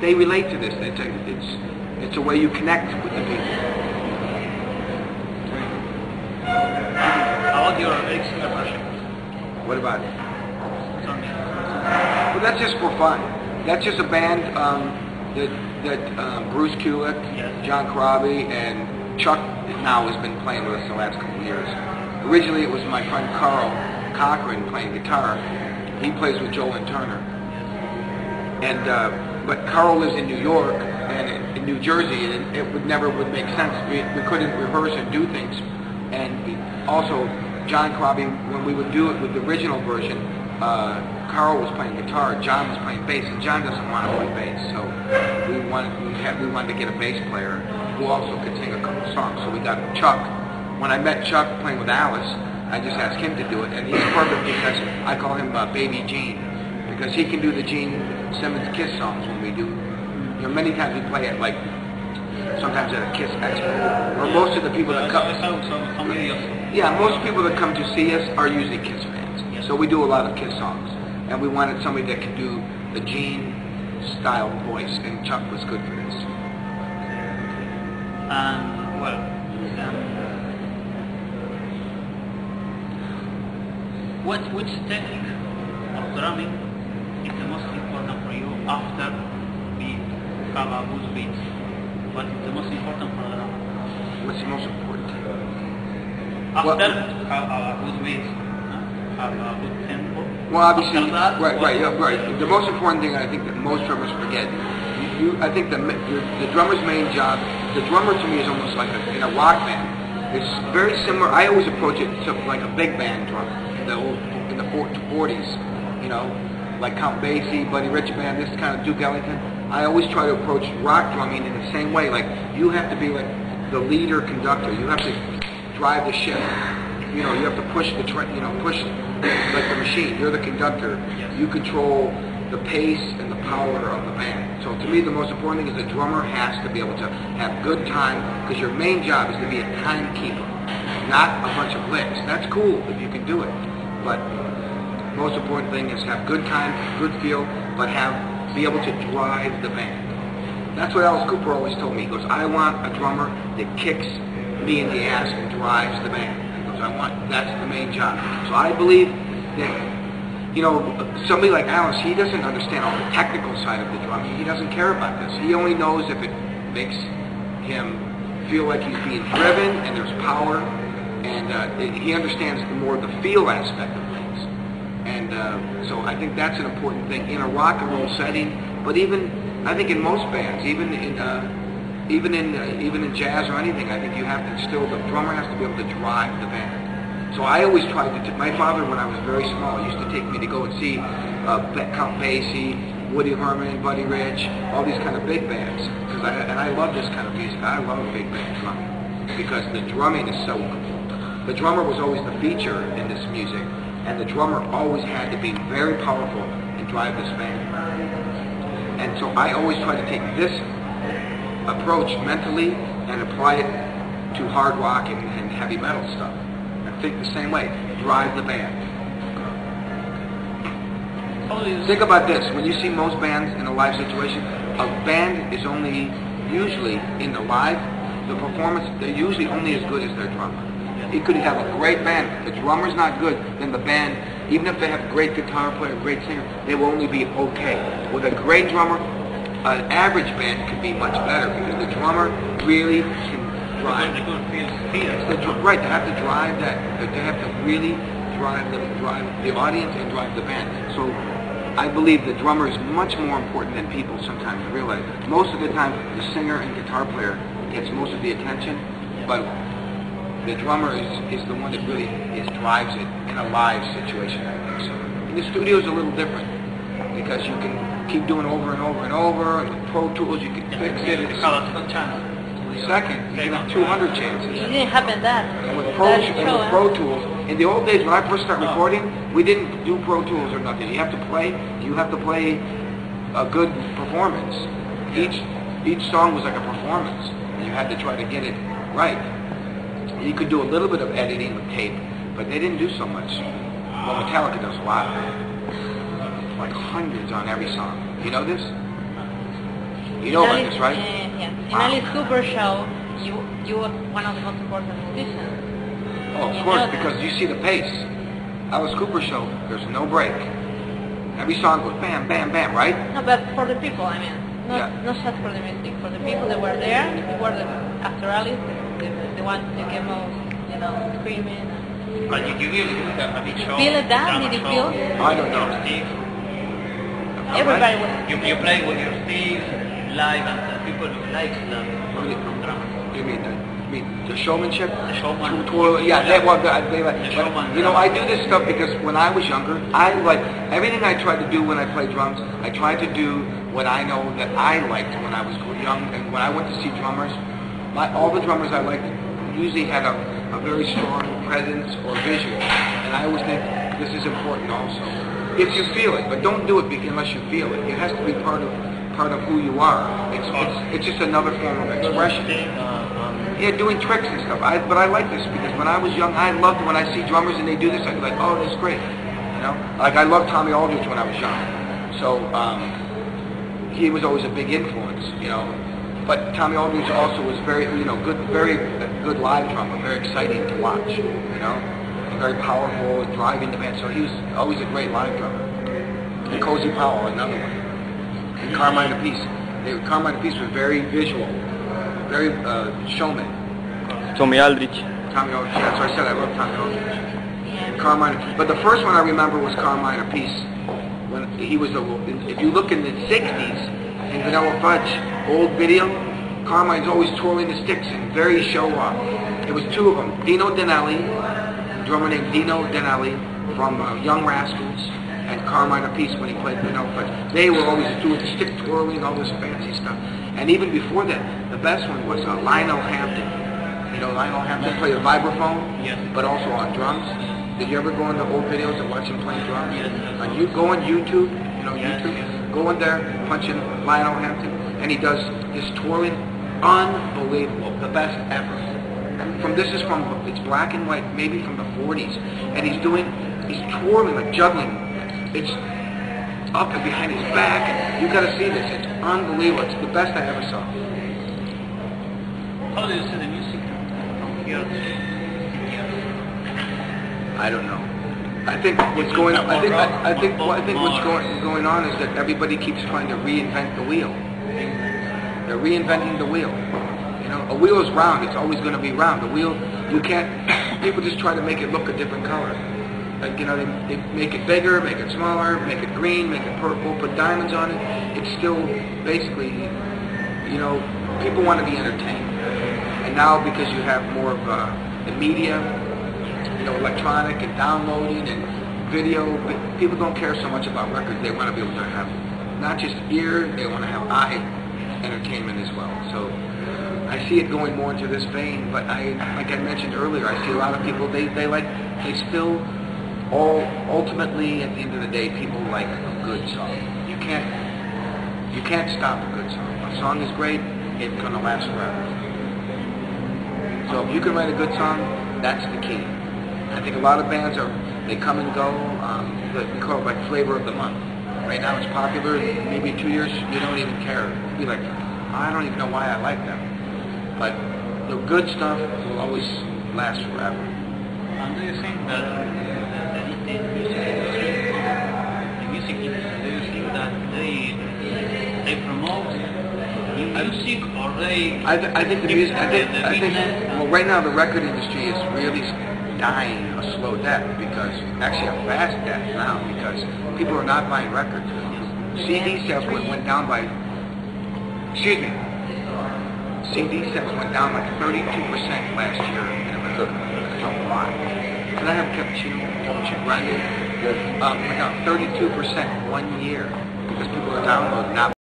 they relate to this. It's a way you connect with the people. How about your Ericsson version? What about it? Well, that's just for fun. That's just a band that Bruce Kulick, yes, John Corabi, and Chuck now has been playing with us the last couple of years. Originally, it was my friend Carl Cochran playing guitar. He plays with Joel and Turner. And but Carl lives in New York and in New Jersey, and it would make sense. We couldn't rehearse and do things. And also, John Corabi, when we would do it with the original version, Carl was playing guitar, John was playing bass, and John doesn't want to play bass. So we wanted to get a bass player who also could sing a couple songs. So we got Chuck. When I met Chuck playing with Alice, I just asked him to do it, and he's perfect because I call him Baby Gene, because he can do the Gene Simmons Kiss songs when we do. You know, many times we play it like sometimes at a Kiss Expo, or most of the people that come. Yeah, most people that come to see us are usually Kiss fans. So we do a lot of Kiss songs, and we wanted somebody that could do the Gene style voice, and Chuck was good for this. Which technique of drumming is the most important for you after we have a good beat? What is the most important for the drummer? What's the most important? After have a good beat, have a good tempo. Well, obviously, right. The most important thing I think that most drummers forget. I think the drummer's main job. The drummer to me is almost like in a rock band. It's very similar. I always approach it to like a big band drummer in the 40s, you know, like Count Basie, Buddy Rich band, this kind of Duke Ellington. I always try to approach rock drumming in the same way. Like you have to be like the leader conductor. You have to drive the ship. You know, you have to push the push like the machine. You're the conductor. You control the pace and the power of the band. So to me, the most important thing is the drummer has to be able to have good time, because your main job is to be a timekeeper, not a bunch of licks. That's cool if you can do it, but most important thing is have good time, good feel, but be able to drive the band. That's what Alice Cooper always told me. He goes, I want a drummer that kicks me in the ass and drives the band. He goes, that's the main job. So I believe that, you know, somebody like Alice, he doesn't understand all the technical side of the drumming. He doesn't care about this. He only knows if it makes him feel like he's being driven and there's power, and he understands more the feel aspect of things. And so I think that's an important thing in a rock and roll setting. But even I think in most bands, even in jazz or anything, I think you have to the drummer has to be able to drive the band. So I always tried to. My father, when I was very small, used to take me to go and see Count Basie, Woody Herman, Buddy Rich, all these kind of big bands. And I love this kind of music. I love big band drumming because the drumming is so. The drummer was always the feature in this music, and the drummer always had to be very powerful and drive this band. And so I always try to take this approach mentally and apply it to hard rock and heavy metal stuff. Think the same way. Drive the band. Think about this. When you see most bands in a live situation, a band is only usually in the performance, they're usually only as good as their drummer. You could have a great band. If the drummer's not good, then the band, even if they have a great guitar player, a great singer, they will only be okay. With a great drummer, an average band can be much better because the drummer really can drive. Right, they have to drive that. They have to really drive the audience and drive the band. So I believe the drummer is much more important than people sometimes realize. Most of the time, the singer and guitar player gets most of the attention, but the drummer is the one that really drives it in a live situation, I think so. In the studio is a little different because you can keep doing over and over and over, and with Pro Tools you can fix it. Second, you can have 200 chances. You didn't have that. And with Pro Tools, in the old days when I first started recording, we didn't do Pro Tools or nothing. You have to play a good performance. Each song was like a performance, and you had to try to get it right. You could do a little bit of editing with tape, but they didn't do so much. Well, Metallica does a lot, like hundreds on every song. You know this? You know about this, right? Yes. In Wow. Ali's Super Show, you were one of the most important musicians. Oh, of You course, know that. because you see the pace. Alice Cooper show, there's no break. Every song goes bam, bam, bam, right? No, but for the people, I mean, Yeah. not just for the music. For the people that were there, you were after Alice, the ones that came out, screaming. But you really do a big show. Feel it down? drama Did you show, feel? I don't know. Your sticks. Everybody was. You play with your sticks live, and people like that from drama. You mean the showmanship? The showman. Yeah, The showman. you know, I do this stuff because when I was younger, I like everything I tried to do when I played drums. I tried to do what I know that I liked when I was young, and when I went to see drummers, all the drummers I liked usually had a very strong presence or vision, and I always think this is important also. If you feel it, but don't do it unless you feel it. It has to be part of who you are. It's just another form of expression. Yeah, doing tricks and stuff. But I like this because when I was young, I loved when I see drummers and they do this. I'd be like, oh, that's great. Like I loved Tommy Aldridge when I was young. So he was always a big influence. But Tommy Aldridge also was very good live drummer, very exciting to watch. Very powerful, driving the band. So he was always a great live drummer. And Cozy Powell, another one. And Carmine Appice. Carmine Appice was very visual, very showman. Tommy Aldridge. Tommy Aldridge, yeah, that's what I said. I love Tommy Aldridge. And Carmine, but the first one I remember was Carmine Appice. When he was, if you look in the '60s in Vanilla Fudge old video, Carmine's always twirling the sticks and very show off. There was two of them, Dino Danelli, a drummer named Dino Danelli from Young Rascals, and Carmine Appice when he played Vanilla Fudge. They were always doing stick twirling, all this fancy stuff. And even before that, the best one was Lionel Hampton. Lionel Hampton played a vibraphone, Yes. but also on drums. Did you ever go into old videos and watch him playing drums? Yes. Go on YouTube, Yes, YouTube. yes. Go in there, punch in Lionel Hampton, and he does this twirling, unbelievable, the best ever. It's black and white, maybe from the 40s, and he's twirling, like juggling. It's up and behind his back. You got to see this. It's unbelievable. It's the best I ever saw. How do you see the music from here to here? I don't know. I think what's going on. I think what's going on is that everybody keeps trying to reinvent the wheel. They're reinventing the wheel. A wheel is round. It's always going to be round. The wheel, you can't. People just try to make it look a different color. Like they make it bigger, make it smaller, make it green, make it purple, put diamonds on it. It's still basically, people want to be entertained. And now because you have more of the media, electronic and downloading and video, people don't care so much about records. They want to be able to have not just ear, they want to have eye entertainment as well. So I see it going more into this vein, but like I mentioned earlier, I see a lot of people, they still, ultimately at the end of the day, people like a good song. You can't stop a good song. A song is great, it's going to last forever. So if you can write a good song, that's the key. I think a lot of bands they come and go, we call it like flavor of the month. Right now it's popular, maybe 2 years you don't even care. You'll be like, I don't even know why I like them. But the good stuff will always last forever. And do you think that the music industry, do you think that they promote new music or they? I think the music. Well, right now the record industry is really dying a slow death because actually a fast death now because people are not buying records. CD sales went down by. Excuse me. CD sales went down like 32% last year in America. That's a lot. Can I have cappuccino grande? Went down 32% 1 year because people are downloading, not